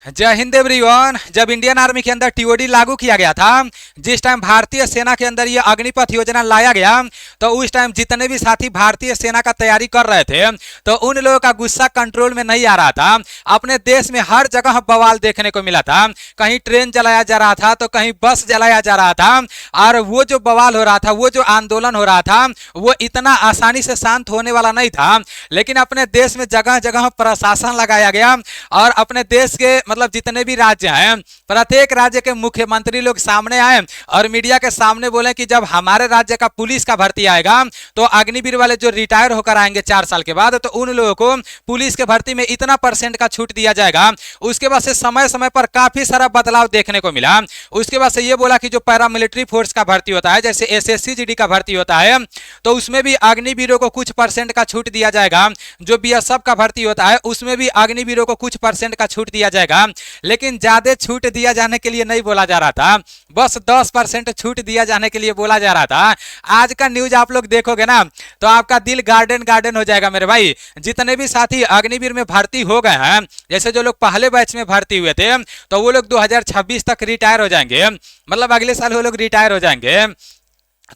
जय हिंद एवरीवन। जब Indian army के अंदर टीओडी लागू किया गया था, जिस टाइम भारतीय सेना के अंदर ये अग्निपथ योजना लाया गया, तो उस टाइम जितने भी साथी भारतीय सेना का तैयारी कर रहे थे, तो उन लोगों का गुस्सा कंट्रोल में नहीं आ रहा था। अपने देश में हर जगह बवाल देखने को मिला था। कहीं ट्रेन जलाया जा रहा था, तो कहीं बस जलाया जा रहा था। और वो जो बवाल हो रहा था, वो जो आंदोलन हो रहा था, वो इतना आसानी से शांत होने वाला नहीं था। लेकिन अपने देश में जगह जगह प्रशासन लगाया गया और अपने देश के मतलब जितने भी राज्य हैं, प्रत्येक राज्य के मुख्यमंत्री लोग सामने आए और मीडिया के सामने बोले कि जब हमारे राज्य का पुलिस का भर्ती आएगा, तो अग्निवीर वाले जो रिटायर होकर आएंगे 4 साल के बाद, तो उन लोगों को पुलिस के भर्ती में इतना % का छूट दिया जाएगा। उसके बाद से समय समय पर काफी सारा बदलाव देखने को मिला। उसके बाद से ये बोला कि जो पैरामिलिट्री फोर्स का भर्ती होता है, जैसे एसएससी जीडी का भर्ती होता है, तो उसमें भी अग्निवीरों को कुछ % का छूट दिया जाएगा। जो बीएसएफ का भर्ती होता है, उसमें भी अग्निवीरों को कुछ % का छूट दिया जाएगा। लेकिन ज्यादा छूट दिया जाने के लिए नहीं बोला जा रहा था, बस 10% छूट दिया जाने के लिए बोला जा रहा था। आज का न्यूज आप लोग देखोगे ना, तो आपका दिल गार्डन गार्डन हो जाएगा मेरे भाई। जितने भी साथी अग्निवीर में भर्ती हो गए हैं, जैसे जो लोग पहले बैच में भर्ती हुए थे, तो वो लोग 2026 तक रिटायर हो जाएंगे, मतलब अगले साल वो लोग रिटायर हो जाएंगे।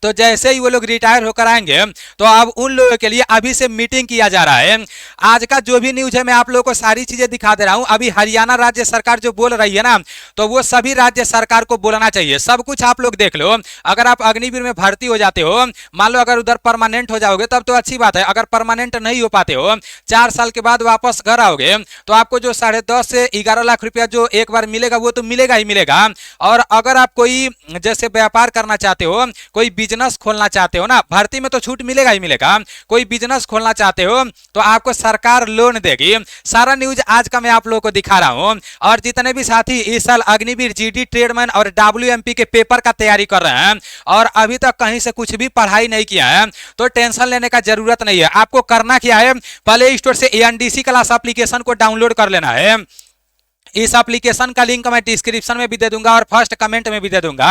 तो जैसे ही वो लोग रिटायर होकर आएंगे, तो अब उन लोगों के लिए अभी से मीटिंग किया जा रहा है। आज का जो भी न्यूज है, मैं आप लोगों को सारी चीजें दिखा दे रहा हूं। अभी हरियाणा राज्य सरकार जो बोल रही है ना, तो वो सभी राज्य सरकार को बोलना चाहिए। सब कुछ आप लोग देख लो। अगर आप अग्निवीर में भर्ती हो जाते हो, मान लो अगर उधर परमानेंट हो जाओगे, तब तो अच्छी बात है। अगर परमानेंट नहीं हो पाते हो, 4 साल के बाद वापस घर आओगे, तो आपको जो 10.5 से 11 लाख रुपया जो एक बार मिलेगा, वो तो मिलेगा ही मिलेगा। और अगर आप कोई जैसे व्यापार करना चाहते हो, कोई बिजनेस खोलना चाहते हो ना, भर्ती में तो छूट मिलेगा ही मिलेगा। कोई बिजनेस खोलना चाहते हो, तो आपको सरकार लोन देगी। सारा न्यूज आज का मैं आप लोगों को दिखा रहा हूं। और जितने भी साथी इस साल अग्निवीर, जीडी, ट्रेडमैन और डब्ल्यूएमपी के पेपर का तैयारी कर रहे हैं और अभी तक कहीं से कुछ भी पढ़ाई नहीं किया है, तो टेंशन लेने का जरूरत नहीं है। आपको करना क्या है, प्ले स्टोर से एएनडीसी क्लास एप्लीकेशन को डाउनलोड कर लेना है। इस एप्लीकेशन का लिंक मैं डिस्क्रिप्शन में भी दे दूंगा और फर्स्ट कमेंट में भी दे दूंगा।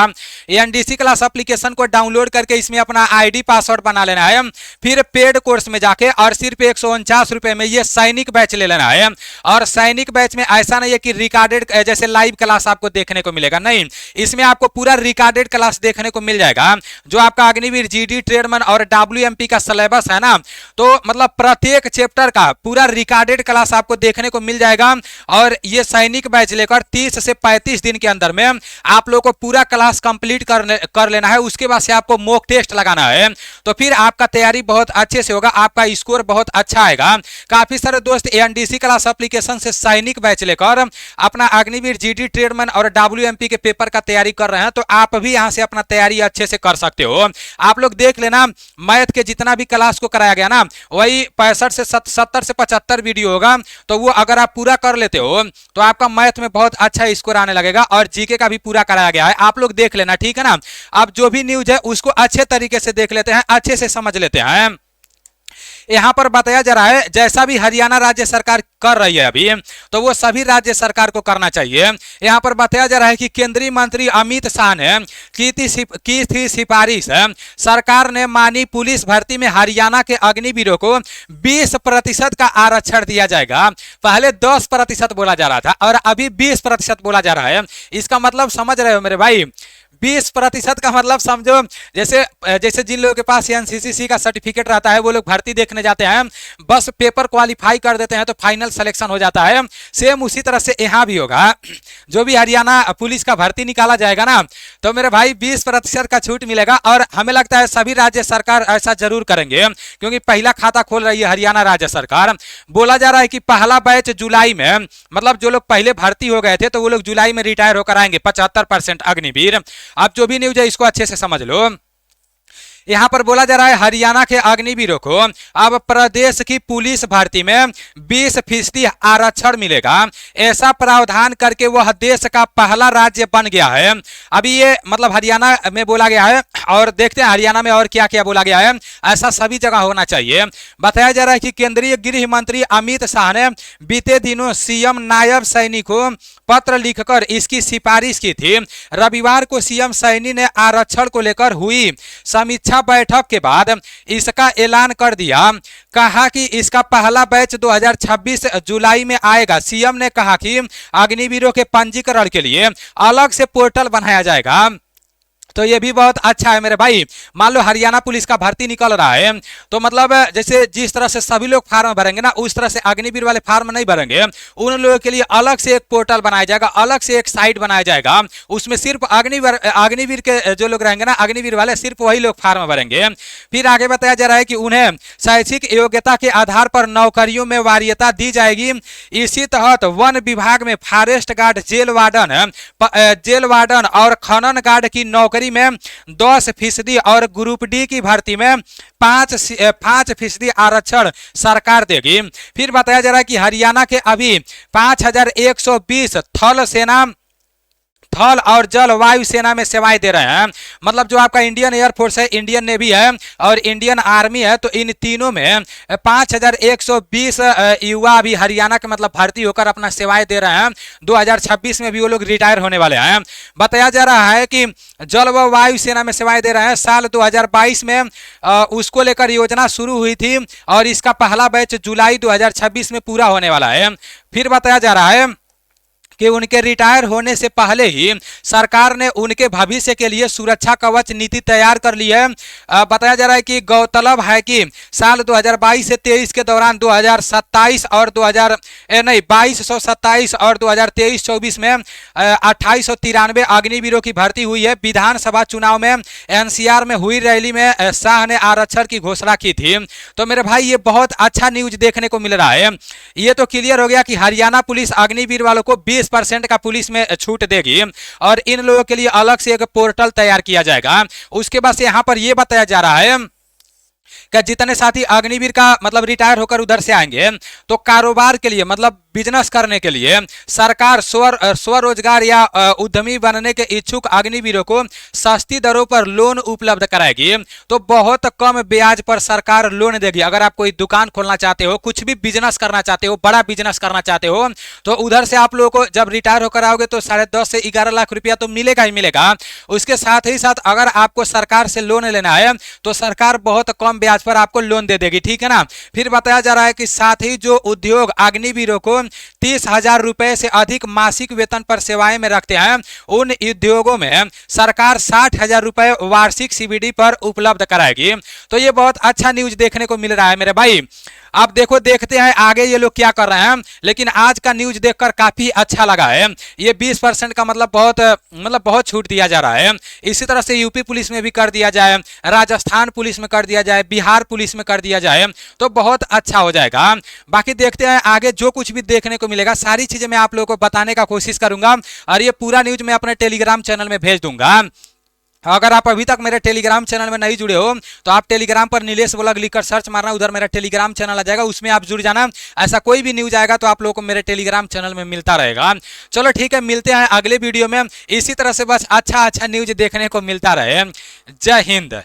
एनडीसी क्लास एप्लीकेशन को डाउनलोड करके इसमें अपना आईडी पासवर्ड बना लेना है। फिर पेड कोर्स में जाके और सिर्फ 149 रुपए में ये सैनिक बैच ले लेना है। और सैनिक बैच में ऐसा नहीं है कि रिकॉर्डेड जैसे लाइव क्लास आपको देखने को मिलेगा, नहीं, इसमें आपको पूरा रिकॉर्डेड क्लास देखने को मिल जाएगा। जो आपका अग्निवीर, जीडी, ट्रेडमैन और डब्ल्यूएमपी का सिलेबस है ना, तो मतलब प्रत्येक चैप्टर का पूरा रिकॉर्डेड क्लास आपको देखने को मिल जाएगा। और ये सैनिक बैच लेकर 30 से 35 दिन के अंदर में आप लोगों को पूरा क्लास कंप्लीट कर लेना है। उसके बाद से आपको मॉक टेस्ट लगाना है, तो फिर आपका तैयारी बहुत अच्छे से होगा, आपका स्कोर बहुत अच्छा आएगा। काफी सारे दोस्त एनडीसी क्लास एप्लीकेशन से सैनिक बैच लेकर अपना अग्निवीर, जीडी, ट्रेडमैन और डब्ल्यूएमपी के पेपर का तैयारी कर रहे हैं, तो आप भी यहां से अपना तैयारी अच्छे से कर सकते हो। आप लोग देख लेना, मैथ के जितना भी क्लास को कराया गया ना, वही 65 से 70 से 75 वीडियो होगा। तो वो अगर आप पूरा कर लेते हो, तो आपका मैथ में बहुत अच्छा स्कोर आने लगेगा। और जीके का भी पूरा कराया गया है, आप लोग देख लेना, ठीक है ना। अब जो भी न्यूज है उसको अच्छे तरीके से देख लेते हैं, अच्छे से समझ लेते हैं। यहां पर बताया जा रहा है, जैसा भी हरियाणा राज्य सरकार कर रही है अभी, तो वो सभी राज्य सरकार को करना चाहिए। यहां पर बताया जा रहा है कि केंद्रीय मंत्री अमित शाह ने की थी सिफारिश। सरकार ने मानी पुलिस भर्ती में हरियाणा के अग्निवीरों को 20% का आरक्षण दिया जाएगा। पहले 10% बोला जा रहा था और अभी 20% बोला जा रहा है। इसका मतलब समझ रहे हो मेरे भाई, 20% का मतलब समझो, जैसे जिन लोगों के पास एनसीसी का सर्टिफिकेट रहता है, वो लोग भर्ती देखने जाते हैं, बस पेपर क्वालिफाई कर देते हैं तो फाइनल सिलेक्शन हो जाता है। सेम उसी तरह से यहाँ भी होगा। जो भी हरियाणा पुलिस का भर्ती निकाला जाएगा ना, तो मेरे भाई 20% का छूट मिलेगा। और हमें लगता है सभी राज्य सरकार ऐसा जरूर करेंगे, क्योंकि पहला खाता खोल रही है हरियाणा राज्य सरकार। बोला जा रहा है कि पहला बैच जुलाई में, मतलब जो लोग पहले भर्ती हो गए थे, तो वो लोग जुलाई में रिटायर होकर आएंगे, 75% अग्निवीर। अब जो भी न्यूज है इसको अच्छे से समझ लो। यहां पर बोला जा रहा है हरियाणा के अग्निवीरों को अब प्रदेश की पुलिस भर्ती में 20% आरक्षण मिलेगा। ऐसा प्रावधान करके वह देश का पहला राज्य बन गया है। अभी ये मतलब हरियाणा में बोला गया है, और देखते हैं हरियाणा में और क्या क्या बोला गया है। ऐसा सभी जगह होना चाहिए। बताया जा रहा है कि केंद्रीय गृह मंत्री अमित शाह ने बीते दिनों सीएम नायब सैनिकों पत्र लिखकर इसकी सिफारिश की थी। रविवार को सीएम सैनी ने आरक्षण को लेकर हुई समीक्षा बैठक के बाद इसका ऐलान कर दिया। कहा कि इसका पहला बैच 2026 जुलाई में आएगा। सीएम ने कहा कि अग्निवीरों के पंजीकरण के लिए अलग से पोर्टल बनाया जाएगा। तो ये भी बहुत अच्छा है मेरे भाई। मान लो हरियाणा पुलिस का भर्ती निकल रहा है, तो मतलब जैसे जिस तरह से सभी लोग फार्म भरेंगे ना, उस तरह से अग्निवीर वाले फार्म नहीं भरेंगे। उन लोगों के लिए अलग से एक पोर्टल बनाया जाएगा, अलग से एक साइट बनाया जाएगा। उसमें सिर्फ अग्निवीर के जो लोग रहेंगे ना, अग्निवीर वाले, सिर्फ वही लोग फार्म भरेंगे। फिर आगे बताया जा रहा है कि उन्हें शैक्षिक योग्यता के आधार पर नौकरियों में वरीयता दी जाएगी। इसी तहत वन विभाग में फॉरेस्ट गार्ड, जेल वार्डन और खनन गार्ड की नौकरी में 10% और ग्रुप डी की भर्ती में 5% आरक्षण सरकार देगी। फिर बताया जा रहा है कि हरियाणा के अभी 5120 थल और जल वायु सेना में सेवाएं दे रहे हैं। मतलब जो आपका इंडियन एयरफोर्स है, इंडियन नेवी है और इंडियन आर्मी है, तो इन तीनों में 5120 युवा अभी हरियाणा के मतलब भर्ती होकर अपना सेवाएं दे रहे हैं। 2026 में भी वो लोग रिटायर होने वाले हैं। बताया जा रहा है कि जल व वायु सेना में सेवाएं दे रहे हैं। साल 2022 में उसको लेकर योजना शुरू हुई थी और इसका पहला बैच जुलाई 2026 में पूरा होने वाला है। फिर बताया जा रहा है कि उनके रिटायर होने से पहले ही सरकार ने उनके भविष्य के लिए सुरक्षा कवच नीति तैयार कर ली है। बताया जा रहा है कि गौरतलब है कि साल 2022 से 23 के दौरान 2027 और 2227 और 2023-24 में 2893 अग्निवीरों की भर्ती हुई है। विधानसभा चुनाव में एनसीआर में हुई रैली में शाह ने आरक्षण की घोषणा की थी। तो मेरे भाई ये बहुत अच्छा न्यूज देखने को मिल रहा है। ये तो क्लियर हो गया कि हरियाणा पुलिस अग्निवीर वालों को 20% का पुलिस में छूट देगी और इन लोगों के लिए अलग से एक पोर्टल तैयार किया जाएगा। उसके बाद से यहां पर यह बताया जा रहा है कि जितने साथी अग्निवीर का मतलब रिटायर होकर उधर से आएंगे, तो कारोबार के लिए मतलब बिजनेस करने के लिए सरकार स्वरोजगार या उद्यमी बनने के इच्छुक अग्निवीरों को सस्ती दरों पर लोन उपलब्ध कराएगी। तो बहुत कम ब्याज पर सरकार लोन देगी। अगर आप कोई दुकान खोलना चाहते हो, कुछ भी बिजनेस करना चाहते हो, बड़ा बिजनेस करना चाहते हो, तो उधर से आप लोगों को जब रिटायर होकर आओगे तो 10.5 से 11 लाख रुपया तो मिलेगा ही मिलेगा। उसके साथ ही साथ अगर आपको सरकार से लोन लेना है तो सरकार बहुत कम ब्याज पर आपको लोन दे देगी, ठीक है ना। फिर बताया जा रहा है कि साथ ही जो उद्योग अग्निवीरों को 30,000 रुपए से अधिक मासिक वेतन पर सेवाएं में रखते हैं, उन उद्योगों में सरकार 60,000 रुपए वार्षिक सीबीडी पर उपलब्ध कराएगी। तो ये बहुत अच्छा न्यूज देखने को मिल रहा है मेरे भाई। अब देखते हैं आगे ये लोग क्या कर रहे हैं। लेकिन आज का न्यूज देखकर काफी अच्छा लगा है। ये 20% का मतलब बहुत छूट दिया जा रहा है। इसी तरह से यूपी पुलिस में भी कर दिया जाए, राजस्थान पुलिस में कर दिया जाए, बिहार पुलिस में कर दिया जाए, तो बहुत अच्छा हो जाएगा। बाकी देखते हैं आगे जो कुछ भी देखने को मिलेगा, सारी चीजें मैं आप लोगों को बताने का कोशिश करूंगा और ये पूरा न्यूज मैं अपने टेलीग्राम चैनल में भेज दूंगा। अगर आप अभी तक मेरे टेलीग्राम चैनल में नहीं जुड़े हो तो आप टेलीग्राम पर नीलेश ब्लॉग लिखकर सर्च मारना, उधर मेरा टेलीग्राम चैनल आ जाएगा, उसमें आप जुड़ जाना। ऐसा कोई भी न्यूज आएगा तो आप लोगों को मेरे टेलीग्राम चैनल में मिलता रहेगा। चलो ठीक है, मिलते हैं अगले वीडियो में। इसी तरह से बस अच्छा न्यूज देखने को मिलता रहे। जय हिंद।